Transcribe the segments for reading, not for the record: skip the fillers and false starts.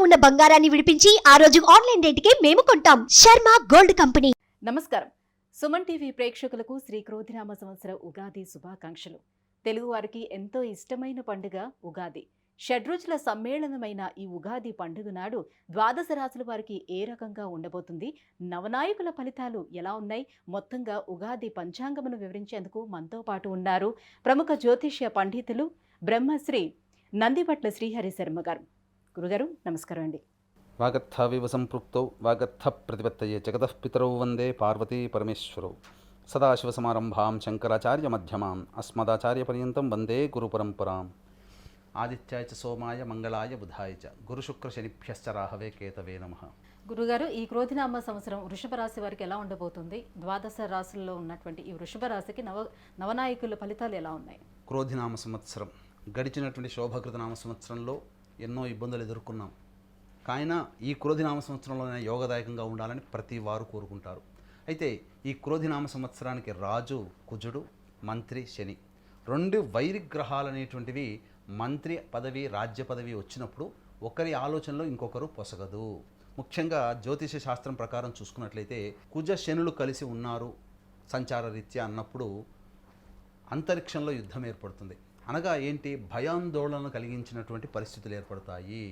ఉన్న బంగారాన్ని విడిపించి ఆ రోజు ఆన్లైన్ రేటుకే మేము కొంటాం. Sharma gold company. నమస్కారం. సుమన్ టీవీ ప్రేక్షకులకు శ్రీ క్రోధినామ సంవత్సర ఉగాది శుభాకాంక్షలు. తెలుగువారికి ఎంతో ఇష్టమైన పండుగ ఉగాది. షడ్రుచుల సమ్మేళనమైన ఈ ఉగాది పండుగ నాడు ద్వాదశ రాశుల వారికి ఏ రకంగా ఉండబోతుంది, నవనాయకుల ఫలితాలు ఎలా ఉన్నాయి, మొత్తంగా ఉగాది పంచాంగమును వివరించేందుకు మనతో పాటు ఉన్నారు ప్రముఖ జ్యోతిష్య పండితులు బ్రహ్మశ్రీ నందిపట్ల శ్రీహరి శర్మ గారు. గురుగారు నమస్కారం అండి. వాగర్థావివ సంపృక్తౌ వాగర్థ ప్రతిపత్తయే జగతః పితరౌ వందే పార్వతీ పరమేశ్వరౌ. సదాశివసమారంభాం శంకరాచార్య మధ్యమాం అస్మదాచార్య పర్యంతం వందే గురుపరంపరాం. ఆదిత్యాయ చ సోమాయ మంగళాయ బుధాయ చ గురుశుక్ర శనిభ్యశ్చ రాహవే కేతవే నమః. గురుగారు, ఈ క్రోధినామ సంవత్సరం వృషభ రాశి వారికి ఎలా ఉండబోతుంది? ద్వాదశ రాశుల్లో ఉన్నటువంటి ఈ వృషభ రాశికి నవనాయకుల ఫలితాలు ఎలా ఉన్నాయి? క్రోధినామ సంవత్సరం గడిచినటువంటి శోభకృతనామ సంవత్సరంలో ఎన్నో ఇబ్బందులు ఎదుర్కొన్నాం. కాయినా ఈ క్రోధినామ సంవత్సరంలోనే యోగదాయకంగా ఉండాలని ప్రతి వారు కోరుకుంటారు. అయితే ఈ క్రోధినామ సంవత్సరానికి రాజు కుజుడు, మంత్రి శని, రెండు వైరిగ్రహాలు అనేటువంటివి మంత్రి పదవి రాజ్య పదవి వచ్చినప్పుడు ఒకరి ఆలోచనలో ఇంకొకరు పొసగదు. ముఖ్యంగా జ్యోతిష శాస్త్రం ప్రకారం చూసుకున్నట్లయితే కుజ శనులు కలిసి ఉన్నారు సంచార రీత్యా అన్నప్పుడు అంతరిక్షంలో యుద్ధం ఏర్పడుతుంది. అనగా ఏంటి? భయాందోళనలు కలిగించినటువంటి పరిస్థితులు ఏర్పడతాయి.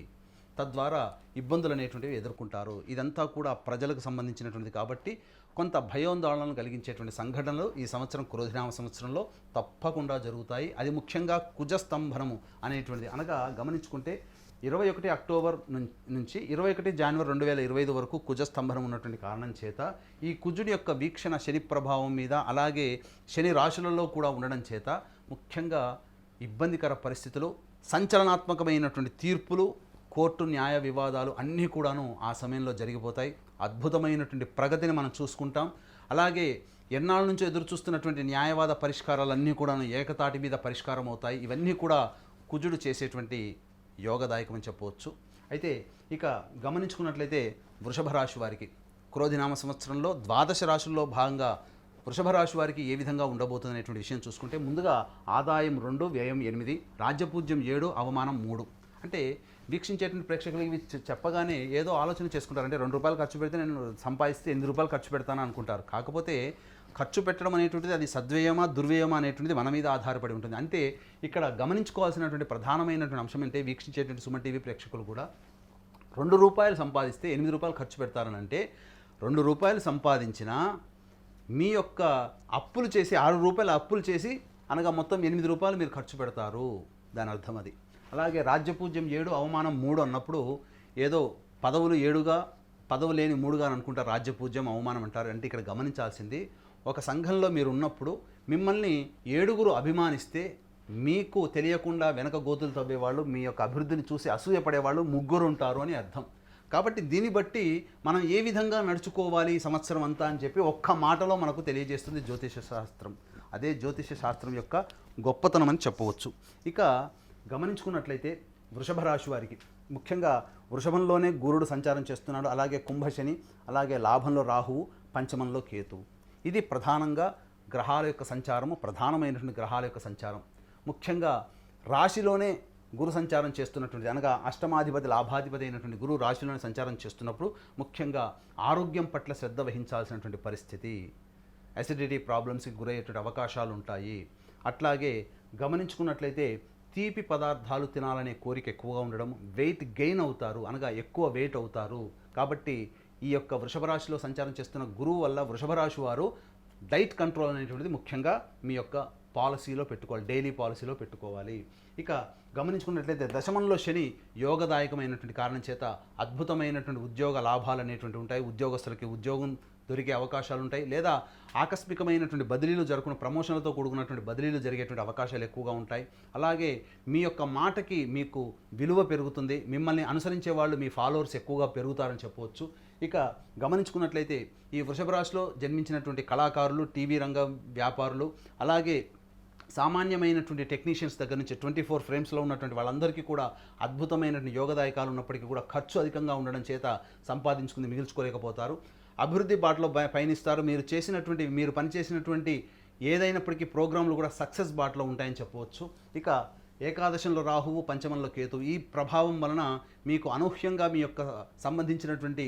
తద్వారా ఇబ్బందులు అనేటువంటివి ఎదుర్కొంటారు. ఇదంతా కూడా ప్రజలకు సంబంధించినటువంటిది కాబట్టి కొంత భయాందోళనలు కలిగించేటువంటి సంఘటనలు ఈ సంవత్సరం క్రోధినామ సంవత్సరంలో తప్పకుండా జరుగుతాయి. అది ముఖ్యంగా కుజస్తంభనము అనేటువంటిది. అనగా గమనించుకుంటే 21 అక్టోబర్ నుంచి 21 జనవరి 2025 వరకు కుజస్తంభనం ఉన్నటువంటి కారణం చేత ఈ కుజుడి యొక్క వీక్షణ శని ప్రభావం మీద, అలాగే శని రాశులలో కూడా ఉండడం చేత ముఖ్యంగా ఇబ్బందికర పరిస్థితులు, సంచలనాత్మకమైనటువంటి తీర్పులు, కోర్టు న్యాయ వివాదాలు అన్నీ కూడాను ఆ సమయంలో జరిగిపోతాయి. అద్భుతమైనటువంటి ప్రగతిని మనం చూసుకుంటాం. అలాగే ఎన్నాళ్ళ నుంచో ఎదురు చూస్తున్నటువంటి న్యాయవాద పరిష్కారాలన్నీ కూడాను ఏకతాటి మీద పరిష్కారం అవుతాయి. ఇవన్నీ కూడా కుజుడు చేసేటువంటి యోగదాయకమని చెప్పవచ్చు. అయితే ఇక గమనించుకున్నట్లయితే వృషభ రాశి వారికి క్రోధినామ సంవత్సరంలో ద్వాదశ రాశుల్లో భాగంగా వృషభ రాశి వారికి ఏ విధంగా ఉండబోతుంది అనేటువంటి విషయం చూసుకుంటే, ముందుగా ఆదాయం 2, వ్యయం 8, రాజ్యపూజ్యం 7, అవమానం 3. అంటే వీక్షించేటువంటి ప్రేక్షకులు ఇవి చెప్పగానే ఏదో ఆలోచన చేసుకుంటారు. అంటే ₹2 ఖర్చు పెడితే నేను సంపాదిస్తే ₹8 ఖర్చు పెడతాను అనుకుంటారు. కాకపోతే ఖర్చు పెట్టడం అనేటువంటిది అది సద్వ్యయమా దుర్వ్యయమా అనేటువంటిది మన మీద ఆధారపడి ఉంటుంది. అంటే ఇక్కడ గమనించుకోవాల్సినటువంటి ప్రధానమైనటువంటి అంశం అంటే, వీక్షించేటువంటి సుమన్ టీవీ ప్రేక్షకులు కూడా ₹2 సంపాదిస్తే ₹8 ఖర్చు పెడతారని అంటే, ₹2 సంపాదించినా మీ యొక్క అప్పులు చేసి ₹6 అప్పులు చేసి అనగా మొత్తం ₹8 మీరు ఖర్చు పెడతారు. దాని అర్థం అది. అలాగే రాజ్యపూజ్యం 7, అవమానం 3 అన్నప్పుడు ఏదో పదవులు 7గా పదవు లేని 3గా అనుకుంటారు. రాజ్యపూజ్యం అవమానం అంటారు. అంటే ఇక్కడ గమనించాల్సింది, ఒక సంఘంలో మీరు ఉన్నప్పుడు మిమ్మల్ని 7 అభిమానిస్తే మీకు తెలియకుండా వెనక గోతులు తవ్వేవాళ్ళు, మీ యొక్క అభివృద్ధిని చూసి అసూయపడేవాళ్ళు 3 ఉంటారు అని అర్థం. కాబట్టి దీన్ని బట్టి మనం ఏ విధంగా నడుచుకోవాలి ఈ సంవత్సరం అంతా అని చెప్పి ఒక్క మాటలో మనకు తెలియజేస్తుంది జ్యోతిష శాస్త్రం. అదే జ్యోతిష శాస్త్రం యొక్క గొప్పతనం అని చెప్పవచ్చు. ఇక గమనించుకున్నట్లయితే వృషభ రాశి వారికి ముఖ్యంగా వృషభంలోనే గురుడు సంచారం చేస్తున్నాడు. అలాగే కుంభశని, అలాగే లాభంలో రాహువు, పంచమంలో కేతువు. ఇది ప్రధానంగా గ్రహాల యొక్క సంచారము, ప్రధానమైనటువంటి గ్రహాల యొక్క సంచారం. ముఖ్యంగా రాశిలోనే గురు సంచారం చేస్తున్నటువంటి, అనగా అష్టమాధిపతి లాభాధిపతి అయినటువంటి గురువు రాశిలోనే సంచారం చేస్తున్నప్పుడు ముఖ్యంగా ఆరోగ్యం పట్ల శ్రద్ధ వహించాల్సినటువంటి పరిస్థితి, అసిడిటీ ప్రాబ్లమ్స్కి గురయ్యేటువంటి అవకాశాలు ఉంటాయి. అట్లాగే గమనించుకున్నట్లయితే తీపి పదార్థాలు తినాలనే కోరిక ఎక్కువగా ఉండడం, వెయిట్ గెయిన్ అవుతారు, అనగా ఎక్కువ వెయిట్ అవుతారు. కాబట్టి ఈ యొక్క వృషభ రాశిలో సంచారం చేస్తున్న గురువు వల్ల వృషభ రాశి వారు డైట్ కంట్రోల్ అనేటువంటిది ముఖ్యంగా మీ యొక్క పాలసీలో పెట్టుకోవాలి, డైలీ పాలసీలో పెట్టుకోవాలి. ఇక గమనించుకున్నట్లయితే దశమంలో శని యోగదాయకమైనటువంటి కారణం చేత అద్భుతమైనటువంటి ఉద్యోగ లాభాలు అనేటువంటి ఉంటాయి. ఉద్యోగస్తులకి ఉద్యోగం దొరికే అవకాశాలు ఉంటాయి. లేదా ఆకస్మికమైనటువంటి బదిలీలు జరుగుతున్న ప్రమోషన్లతో కూడుకున్నటువంటి బదిలీలు జరిగేటువంటి అవకాశాలు ఎక్కువగా ఉంటాయి. అలాగే మీ యొక్క మాటకి మీకు విలువ పెరుగుతుంది. మిమ్మల్ని అనుసరించే వాళ్ళు, మీ ఫాలోవర్స్ ఎక్కువగా పెరుగుతారని చెప్పవచ్చు. ఇక గమనించుకున్నట్లయితే ఈ వృషభ రాశిలో జన్మించినటువంటి కళాకారులు, టీవీ రంగ వ్యాపారులు, అలాగే సామాన్యమైనటువంటి టెక్నీషియన్స్ దగ్గర నుంచి 24 ఫ్రేమ్స్లో ఉన్నటువంటి వాళ్ళందరికీ కూడా అద్భుతమైనటువంటి యోగదాయకాలు ఉన్నప్పటికీ కూడా ఖర్చు అధికంగా ఉండడం చేత సంపాదించుకుని మిగిల్చుకోలేకపోతారు. అభివృద్ధి బాటలో పయనిస్తారు. మీరు పనిచేసినటువంటి ఏదైనప్పటికీ ప్రోగ్రాంలు కూడా సక్సెస్ బాటలో ఉంటాయని చెప్పవచ్చు. ఇక ఏకాదశంలో రాహువు, పంచమంలో కేతువు. ఈ ప్రభావం వలన మీకు అనూహ్యంగా మీ యొక్క సంబంధించినటువంటి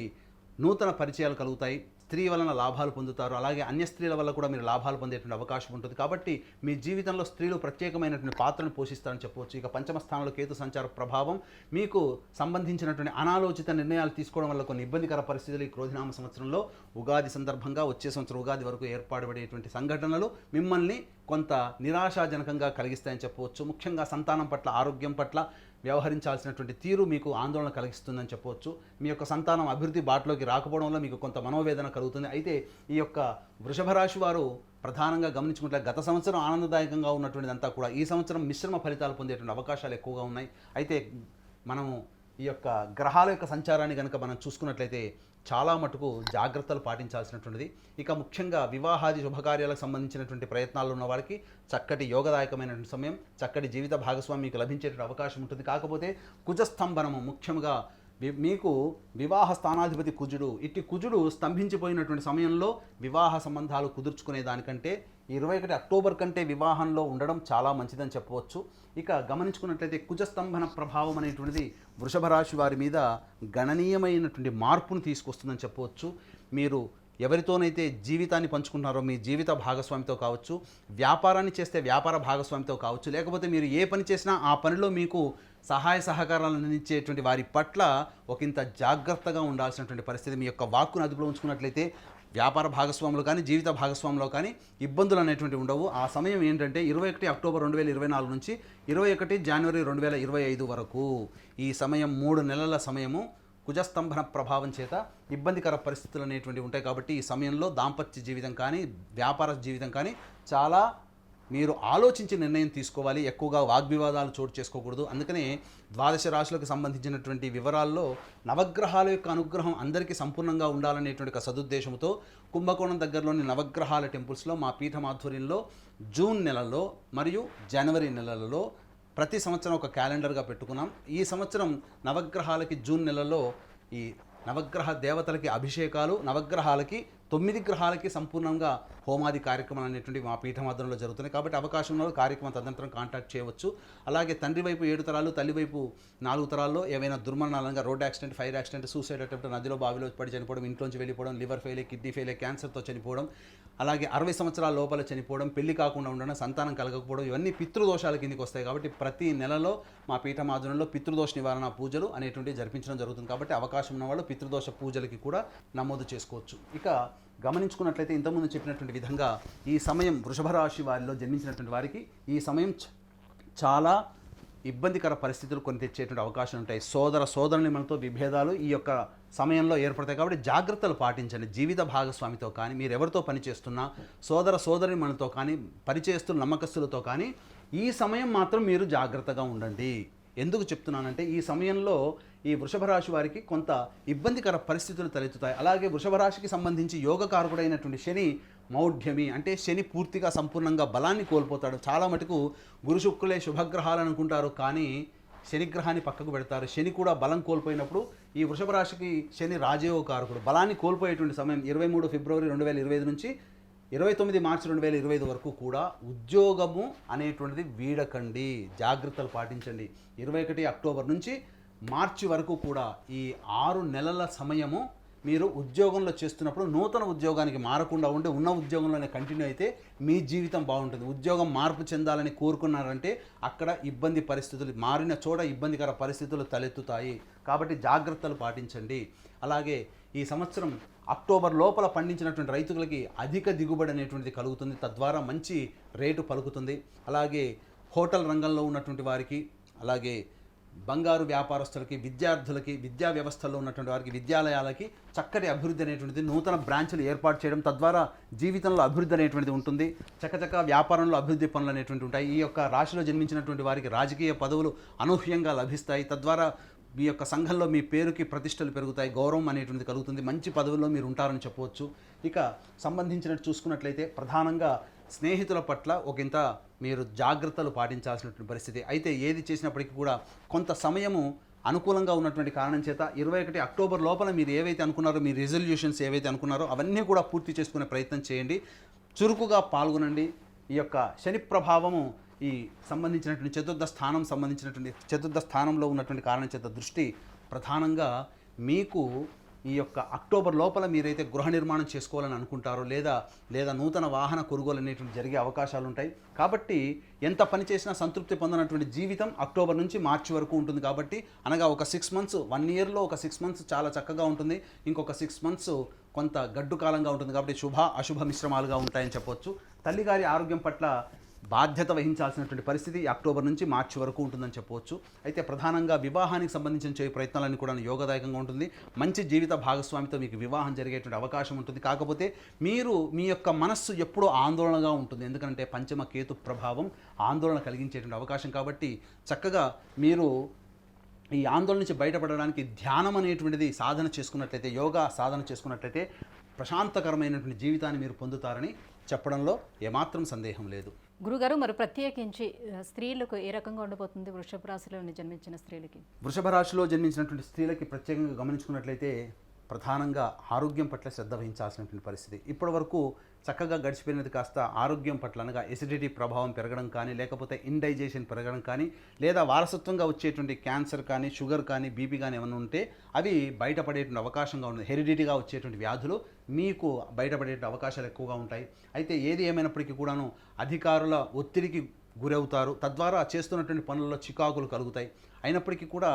నూతన పరిచయాలు కలుగుతాయి. స్త్రీ వలన లాభాలు పొందుతారు. అలాగే అన్య స్త్రీల వల్ల కూడా మీరు లాభాలు పొందేటువంటి అవకాశం ఉంటుంది. కాబట్టి మీ జీవితంలో స్త్రీలు ప్రత్యేకమైనటువంటి పాత్రను పోషిస్తారని చెప్పవచ్చు. ఇక పంచమ స్థానంలో కేతు సంచార ప్రభావం మీకు సంబంధించినటువంటి అనాలోచిత నిర్ణయాలు తీసుకోవడం వల్ల కొన్ని ఇబ్బందికర పరిస్థితులు ఈ క్రోధినామ సంవత్సరంలో ఉగాది సందర్భంగా వచ్చే సంవత్సరం ఉగాది వరకు ఏర్పాటుపడేటువంటి సంఘటనలు మిమ్మల్ని కొంత నిరాశాజనకంగా కలిగిస్తాయని చెప్పవచ్చు. ముఖ్యంగా సంతానం పట్ల, ఆరోగ్యం పట్ల వ్యవహరించాల్సినటువంటి తీరు మీకు ఆందోళన కలిగిస్తుందని చెప్పవచ్చు. మీ యొక్క సంతానం అభివృద్ధి బాటలోకి రాకపోవడం వల్ల మీకు కొంత మనోవేదన కలుగుతుంది. అయితే ఈ యొక్క వృషభ రాశి వారు ప్రధానంగా గమనించుకుంటే గత సంవత్సరం ఆనందదాయకంగా ఉన్నటువంటిదంతా కూడా ఈ సంవత్సరం మిశ్రమ ఫలితాలు పొందేటువంటి అవకాశాలు ఎక్కువగా ఉన్నాయి. అయితే మనము ఈ యొక్క గ్రహాల యొక్క సంచారాన్ని కనుక మనం చూసుకున్నట్లయితే చాలా మటుకు జాగ్రత్తలు పాటించాల్సినటువంటిది. ఇక ముఖ్యంగా వివాహాది శుభకార్యాలకు సంబంధించినటువంటి ప్రయత్నాలు ఉన్న వారికి చక్కటి యోగదాయకమైనటువంటి సమయం, చక్కటి జీవిత భాగస్వామి మీకు లభించేటువంటి అవకాశం ఉంటుంది. కాకపోతే కుజస్తంభనము ముఖ్యంగా మీకు వివాహ స్థానాధిపతి కుజుడు, ఇట్టి కుజుడు స్తంభించిపోయినటువంటి సమయంలో వివాహ సంబంధాలు కుదుర్చుకునే దానికంటే 21 అక్టోబర్ కంటే వివాహంలో ఉండడం చాలా మంచిదని చెప్పవచ్చు. ఇక గమనించుకున్నట్లయితే కుజస్తంభన ప్రభావం అనేటువంటిది వృషభ రాశి వారి మీద గణనీయమైనటువంటి మార్పును తీసుకొస్తుందని చెప్పవచ్చు. మీరు ఎవరితోనైతే జీవితాన్ని పంచుకుంటున్నారో మీ జీవిత భాగస్వామితో కావచ్చు, వ్యాపారాన్ని చేస్తే వ్యాపార భాగస్వామితో కావచ్చు, లేకపోతే మీరు ఏ పని చేసినా ఆ పనిలో మీకు సహాయ సహకారాలు అందించేటువంటి వారి పట్ల ఒకంత జాగ్రత్తగా ఉండాల్సినటువంటి పరిస్థితి. మీ యొక్క వాక్కును అదుపులో ఉంచుకున్నట్లయితే వ్యాపార భాగస్వాములు కానీ జీవిత భాగస్వాములో కానీ ఇబ్బందులు అనేటువంటివి ఉండవు. ఆ సమయం ఏంటంటే 21 అక్టోబర్ 2024 నుంచి 21 జనవరి 2025 వరకు ఈ సమయం 3 నెలల సమయము కుజస్తంభన ప్రభావం చేత ఇబ్బందికర పరిస్థితులు అనేటువంటివి ఉంటాయి. కాబట్టి ఈ సమయంలో దాంపత్య జీవితం కానీ వ్యాపార జీవితం కానీ చాలా మీరు ఆలోచించి నిర్ణయం తీసుకోవాలి. ఎక్కువగా వాగ్వివాదాలు చోటు చేసుకోకూడదు. అందుకనే ద్వాదశ రాశులకు సంబంధించినటువంటి వివరాల్లో నవగ్రహాల యొక్క అనుగ్రహం అందరికీ సంపూర్ణంగా ఉండాలనేటువంటి ఒక సదుద్దేశంతో కుంభకోణం దగ్గరలోని నవగ్రహాల టెంపుల్స్లో మా పీఠం ఆధ్వర్యంలో జూన్ నెలలో మరియు జనవరి నెలలలో ప్రతి సంవత్సరం ఒక క్యాలెండర్గా పెట్టుకున్నాం. ఈ సంవత్సరం నవగ్రహాలకి జూన్ నెలలో ఈ నవగ్రహ దేవతలకి అభిషేకాలు, నవగ్రహాలకి 9 గ్రహాలకి సంపూర్ణంగా హోమాది కార్యక్రమాలు అనేటువంటి మా పీఠమాధ్వర్యంలో జరుగుతున్నాయి. కాబట్టి అవకాశం ఉన్న కార్యక్రమం తదనంతరం కాంటాక్ట్ చేయవచ్చు. అలాగే తండ్రి వైపు 7 తరాలు, తల్లి వైపు 4 తరాల్లో ఏవైనా దుర్మరణాలంగా road accident, fire accident, suicide attempt, నదిలో బావిలో పడి చనిపోవడం, ఇంట్లోంచి వెళ్ళిపోవడం, లివర్ ఫెయిల్, కిడ్నీ ఫెయిల్, క్యాన్సర్తో చనిపోవడం, అలాగే 60 సంవత్సరాల లోపల చనిపోవడం, పెళ్లి కాకుండా ఉండడం, సంతానం కలగకపోవడం, ఇవన్నీ పితృదోషాల కిందకి వస్తాయి. కాబట్టి ప్రతి నెలలో మా పీఠమాధ్వర్యంలో పితృదోష నివారణ పూజలు అనేటువంటివి జరిపించడం జరుగుతుంది. కాబట్టి అవకాశం ఉన్న వాళ్ళు పితృదోష పూజలకి కూడా నమోదు చేసుకోవచ్చు. ఇక గమనించుకున్నట్లయితే ఇంతకుముందు చెప్పినటువంటి విధంగా ఈ సమయం వృషభ రాశి వారిలో జన్మించినటువంటి వారికి ఈ సమయం చాలా ఇబ్బందికర పరిస్థితులు కొని తెచ్చేటువంటి అవకాశం ఉంటాయి. సోదరుని మనతో విభేదాలు ఈ యొక్క సమయంలో ఏర్పడతాయి. కాబట్టి జాగ్రత్తలు పాటించండి. జీవిత భాగస్వామితో కానీ, మీరు ఎవరితో పనిచేస్తున్నా సోదరి మనతో కానీ, పరిచయస్తులు నమ్మకస్తులతో కానీ ఈ సమయం మాత్రం మీరు జాగ్రత్తగా ఉండండి. ఎందుకు చెప్తున్నానంటే ఈ సమయంలో ఈ వృషభ రాశి వారికి కొంత ఇబ్బందికర పరిస్థితులు తలెత్తుతాయి. అలాగే వృషభ రాశికి సంబంధించి యోగకారకుడైనటువంటి శని మౌఢ్యమి, అంటే శని పూర్తిగా సంపూర్ణంగా బలాన్ని కోల్పోతాడు. చాలా మటుకు గురు శుక్రులే శుభగ్రహాలు అనుకుంటారు, కానీ శనిగ్రహాన్ని పక్కకు పెడతారు. శని కూడా బలం కోల్పోయినప్పుడు ఈ వృషభ రాశికి శని రాజయోగకారకుడు. బలాన్ని కోల్పోయేటువంటి సమయం 23 ఫిబ్రవరి 2025 నుంచి 29 మార్చి 2025 వరకు కూడా ఉద్యోగము అనేటువంటిది వీడకండి, జాగ్రత్తలు పాటించండి. 21 అక్టోబర్ నుంచి మార్చి వరకు కూడా ఈ 6 నెలల సమయము మీరు ఉద్యోగంలో చేస్తున్నప్పుడు నూతన ఉద్యోగానికి మారకుండా ఉంటే ఉన్న ఉద్యోగంలోనే కంటిన్యూ అయితే మీ జీవితం బాగుంటుంది. ఉద్యోగం మార్పు చెందాలని కోరుకున్నారంటే అక్కడ ఇబ్బంది పరిస్థితులు, మారిన చోట ఇబ్బందికర పరిస్థితులు తలెత్తుతాయి. కాబట్టి జాగ్రత్తలు పాటించండి. అలాగే ఈ సంవత్సరం అక్టోబర్ లోపల పండించినటువంటి రైతులకి అధిక దిగుబడి అనేటువంటిది కలుగుతుంది. తద్వారా మంచి రేటు పలుకుతుంది. అలాగే హోటల్ రంగంలో ఉన్నటువంటి వారికి, అలాగే బంగారు వ్యాపారస్తులకి, విద్యార్థులకి, విద్యా వ్యవస్థల్లో ఉన్నటువంటి వారికి, విద్యాలయాలకి చక్కటి అభివృద్ధి అనేటువంటిది, నూతన బ్రాంచ్లు ఏర్పాటు చేయడం, తద్వారా జీవితంలో అభివృద్ధి అనేటువంటిది ఉంటుంది. చక్కచక్క వ్యాపారంలో అభివృద్ధి పనులు అనేటువంటివి ఉంటాయి. ఈ యొక్క రాశిలో జన్మించినటువంటి వారికి రాజకీయ పదవులు అనూహ్యంగా లభిస్తాయి. తద్వారా మీ యొక్క సంఘంలో మీ పేరుకి ప్రతిష్టలు పెరుగుతాయి, గౌరవం అనేటువంటిది కలుగుతుంది, మంచి పదవుల్లో మీరు ఉంటారని చెప్పవచ్చు. ఇక సంబంధించినట్టు చూసుకున్నట్లయితే ప్రధానంగా స్నేహితుల పట్ల ఒకంత మీరు జాగ్రత్తలు పాటించాల్సినటువంటి పరిస్థితి. అయితే ఏది చేసినప్పటికీ కూడా కొంత సమయము అనుకూలంగా ఉన్నటువంటి కారణం చేత 21 అక్టోబర్ లోపల మీరు ఏవైతే అనుకున్నారో, మీ రిజల్యూషన్స్ ఏవైతే అనుకున్నారో అవన్నీ కూడా పూర్తి చేసుకునే ప్రయత్నం చేయండి. చురుకుగా పాల్గొనండి. ఈ యొక్క శని ప్రభావము ఈ సంబంధించినటువంటి చతుర్థ స్థానంలో ఉన్నటువంటి కారణం చేత దృష్టి ప్రధానంగా మీకు ఈ యొక్క అక్టోబర్ లోపల మీరైతే గృహ నిర్మాణం చేసుకోవాలని అనుకుంటారో లేదా నూతన వాహన కొనుగోలు అనేటువంటి జరిగే అవకాశాలు ఉంటాయి. కాబట్టి ఎంత పని చేసినా సంతృప్తి పొందనటువంటి జీవితం అక్టోబర్ నుంచి మార్చి వరకు ఉంటుంది. కాబట్టి అనగా ఒక 6 మంత్స్, 1 ఇయర్లో ఒక 6 మంత్స్ చాలా చక్కగా ఉంటుంది, ఇంకొక 6 మంత్స్ కొంత గడ్డు కాలంగా ఉంటుంది. కాబట్టి శుభ అశుభ మిశ్రమాలుగా ఉంటాయని చెప్పొచ్చు. తల్లిగారి ఆరోగ్యం పట్ల బాధ్యత వహించాల్సినటువంటి పరిస్థితి అక్టోబర్ నుంచి మార్చి వరకు ఉంటుందని చెప్పవచ్చు. అయితే ప్రధానంగా వివాహానికి సంబంధించిన చేయ ప్రయత్నాలన్నీ కూడా యోగదాయకంగా ఉంటుంది. మంచి జీవిత భాగస్వామితో మీకు వివాహం జరిగేటువంటి అవకాశం ఉంటుంది. కాకపోతే మీరు మీ యొక్క మనస్సు ఎప్పుడూ ఆందోళనగా ఉంటుంది. ఎందుకంటే పంచమ కేతు ప్రభావం ఆందోళన కలిగించేటువంటి అవకాశం. కాబట్టి చక్కగా మీరు ఈ ఆందోళన నుంచి బయటపడడానికి ధ్యానం అనేటువంటిది సాధన చేసుకున్నట్లయితే, యోగా సాధన చేసుకున్నట్లయితే ప్రశాంతకరమైనటువంటి జీవితాన్ని మీరు పొందుతారని చెప్పడంలో ఏమాత్రం సందేహం లేదు. గురుగారు, మరి ప్రత్యేకించి స్త్రీలకు ఏ రకంగా ఉండబోతుంది వృషభ రాశిలో జన్మించిన స్త్రీలకి? వృషభ రాశిలో జన్మించినటువంటి స్త్రీలకి ప్రత్యేకంగా గమనించుకున్నట్లయితే ప్రధానంగా ఆరోగ్యం పట్ల శ్రద్ధ వహించాల్సినటువంటి పరిస్థితి. ఇప్పటి వరకు చక్కగా గడిచిపోయినది కాస్త ఆరోగ్యం పట్ల అనగా ఎసిడిటీ ప్రభావం పెరగడం కానీ, లేకపోతే ఇండైజెషన్ పెరగడం కానీ, లేదా వారసత్వంగా వచ్చేటువంటి క్యాన్సర్ కానీ, షుగర్ కానీ, బీపీ కానీ ఏమైనా ఉంటే అవి బయటపడేటువంటి అవకాశంగా ఉంది. హెరిడిటీగా వచ్చేటువంటి వ్యాధులు మీకు బయటపడే అవకాశాలు ఎక్కువగా ఉంటాయి. అయితే ఏది ఏమైనప్పటికీ కూడాను అధికారుల ఒత్తిడికి గురవుతారు. తద్వారా చేస్తున్నటువంటి పనుల్లో చికాకులు కలుగుతాయి. అయినప్పటికీ కూడా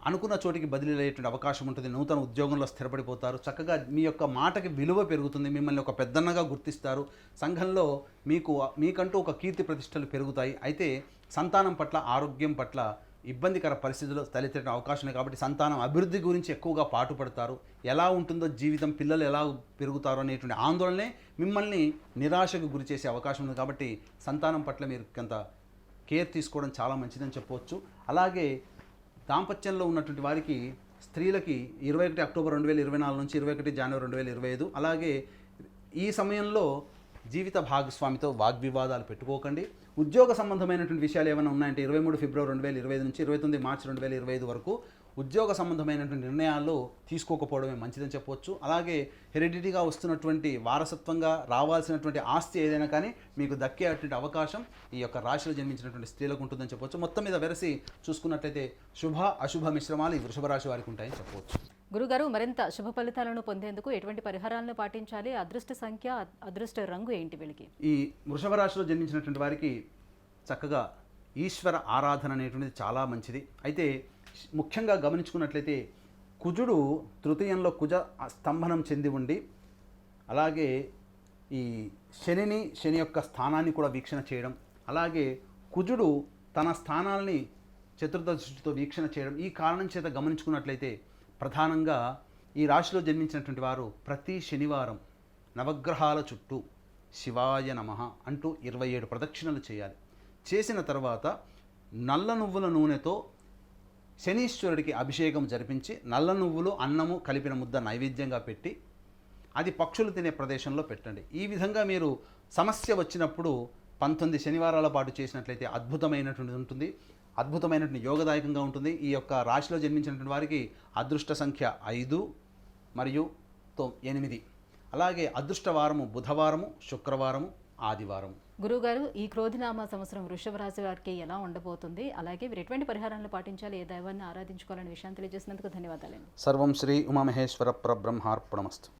అనుకున్న చోటికి బదిలీ అయ్యేటువంటి అవకాశం ఉంటుంది. నూతన ఉద్యోగంలో స్థిరపడిపోతారు. చక్కగా మీ యొక్క మాటకి విలువ పెరుగుతుంది. మిమ్మల్ని ఒక పెద్దన్నగా గుర్తిస్తారు. సంఘంలో మీకంటూ ఒక కీర్తి ప్రతిష్టలు పెరుగుతాయి. అయితే సంతానం పట్ల, ఆరోగ్యం పట్ల ఇబ్బందికర పరిస్థితులు తలెత్తే అవకాశం. కాబట్టి సంతానం అభివృద్ధి గురించి ఎక్కువగా పాటుపడతారు. ఎలా ఉంటుందో జీవితం, పిల్లలు ఎలా పెరుగుతారో అనేటువంటి ఆందోళనే మిమ్మల్ని నిరాశకు గురి చేసే అవకాశం ఉంది. కాబట్టి సంతానం పట్ల మీరు కొంత కేర్ తీసుకోవడం చాలా మంచిదని చెప్పవచ్చు. అలాగే దాంపత్యంలో ఉన్నటువంటి వారికి, స్త్రీలకి 21 అక్టోబర్ 2024 నుంచి 21 జనవరి 2025, అలాగే ఈ సమయంలో జీవిత భాగస్వామితో వాగ్వివాదాలు పెట్టుకోకండి. ఉద్యోగ సంబంధమైనటువంటి విషయాలు ఏమైనా ఉన్నాయంటే 23 ఫిబ్రవరి 2025 నుంచి 29 మార్చి 2025 వరకు ఉద్యోగ సంబంధమైనటువంటి నిర్ణయాలు తీసుకోకపోవడమే మంచిదని చెప్పవచ్చు. అలాగే హెరిడిటీగా వస్తున్నటువంటి వారసత్వంగా రావాల్సినటువంటి ఆస్తి ఏదైనా కానీ మీకు దక్కేటువంటి అవకాశం ఈ యొక్క రాశిలో జన్మించినటువంటి స్త్రీలకు ఉంటుందని చెప్పవచ్చు. మొత్తం మీద వెరసి చూసుకున్నట్లయితే శుభ అశుభ మిశ్రమాలు ఈ వృషభ రాశి వారికి ఉంటాయని చెప్పవచ్చు. గురుగారు, మరింత శుభ ఫలితాలను పొందేందుకు ఎటువంటి పరిహారాలను పాటించాలి? అదృష్ట సంఖ్య, అదృష్ట రంగు ఏంటి వీళ్ళకి? ఈ వృషభ రాశిలో జన్మించినటువంటి వారికి చక్కగా ఈశ్వర ఆరాధన అనేటువంటిది చాలా మంచిది. అయితే ముఖ్యంగా గమనించుకున్నట్లయితే కుజుడు తృతీయంలో కుజ స్తంభనం చెంది ఉండి, అలాగే ఈ శని యొక్క స్థానాన్ని కూడా వీక్షణ చేయడం, అలాగే కుజుడు తన స్థానాల్ని చతుర్థ దృష్టితో వీక్షణ చేయడం, ఈ కారణం చేత గమనించుకున్నట్లయితే ప్రధానంగా ఈ రాశిలో జన్మించినటువంటి వారు ప్రతి శనివారం నవగ్రహాల చుట్టూ శివాయ నమః అంటూ 27 ప్రదక్షిణలు చేయాలి. చేసిన తర్వాత నల్ల నువ్వుల నూనెతో శనీశ్వరుడికి అభిషేకం జరిపించి నల్ల నువ్వులు, అన్నము కలిపిన ముద్ద నైవేద్యంగా పెట్టి అది పక్షులు తినే ప్రదేశంలో పెట్టండి. ఈ విధంగా మీరు సమస్య వచ్చినప్పుడు 19 శనివారాల పాటు చేసినట్లయితే అద్భుతమైనటువంటి ఉంటుంది. అద్భుతమైనటువంటి యోగదాయకంగా ఉంటుంది. ఈ యొక్క రాశిలో జన్మించినటువంటి వారికి అదృష్ట సంఖ్య 5 మరియు 8. అలాగే అదృష్ట వారము బుధవారము, శుక్రవారము, ఆదివారం. గురువుగారు, ఈ క్రోధినామ సంవత్సరం వృషభ రాశి వారికి ఎలా ఉండబోతుంది? అలాగే మీరు ఎటువంటి పరిహారాలను పాటించాలి, ఏ దైవాన్ని ఆరాధించుకోవాలనే విషయాన్ని తెలియజేసినందుకు ధన్యవాదాలు. సర్వం శ్రీ ఉమామహేశ్వర పరబ్రహ్మార్పణమస్తు.